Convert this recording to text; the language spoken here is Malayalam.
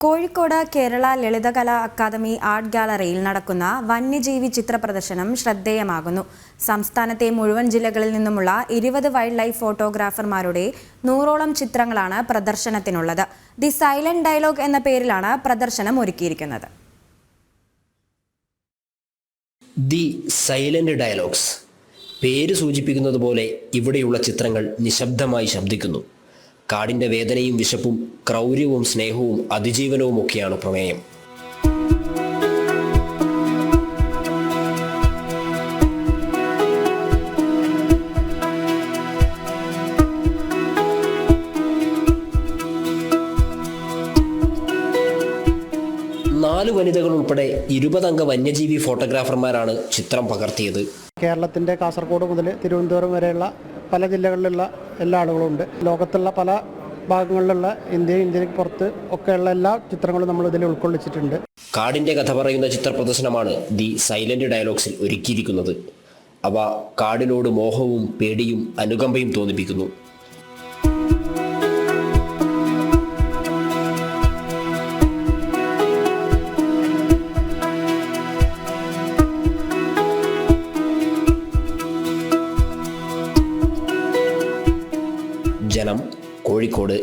കോഴിക്കോട് കേരള ലളിതകലാ അക്കാദമി ആർട്ട് ഗാലറിയിൽ നടക്കുന്ന വന്യജീവി ചിത്ര പ്രദർശനം ശ്രദ്ധേയമാകുന്നു. സംസ്ഥാനത്തെ മുഴുവൻ ജില്ലകളിൽ നിന്നുമുള്ള 20 വൈൽഡ് ലൈഫ് ഫോട്ടോഗ്രാഫർമാരുടെ 100ഓളം ചിത്രങ്ങളാണ് പ്രദർശനത്തിനുള്ളത്. ദി സൈലന്റ് ഡയലോഗ് എന്ന പേരിലാണ് പ്രദർശനം ഒരുക്കിയിരിക്കുന്നത്. ദി സൈലന്റ് ഡയലോഗ്സ് പേര് സൂചിപ്പിക്കുന്നത് പോലെ ഇവിടെയുള്ള ചിത്രങ്ങൾ നിശബ്ദമായി ശബ്ദിക്കുന്നു. കാടിൻ്റെ വേദനയും വിശപ്പും ക്രൗര്യവും സ്നേഹവും അതിജീവനവും ഒക്കെയാണ് പ്രമേയം. നാല് വനിതകൾ ഉൾപ്പെടെ 20 അംഗ വന്യജീവി ഫോട്ടോഗ്രാഫർമാരാണ് ചിത്രം പകർത്തിയത്. കേരളത്തിൻ്റെ കാസർഗോഡ് മുതൽ തിരുവനന്തപുരം വരെയുള്ള പല ജില്ലകളിലുള്ള എല്ലാ ആളുകളും ഉണ്ട്. ലോകത്തുള്ള പല ഭാഗങ്ങളിലുള്ള ഇന്ത്യക്ക് പുറത്ത് ഒക്കെയുള്ള എല്ലാ ചിത്രങ്ങളും നമ്മൾ ഇതിൽ ഉൾക്കൊള്ളിച്ചിട്ടുണ്ട്. കാടിൻ്റെ കഥ പറയുന്ന ചിത്ര പ്രദർശനമാണ് ദി സൈലന്റ് ഡയലോഗ്സിൽ ഒരുക്കിയിരിക്കുന്നത്. അവ കാടിനോട് മോഹവും പേടിയും അനുകമ്പയും തോന്നിപ്പിക്കുന്നു. ജനം, കോഴിക്കോട്.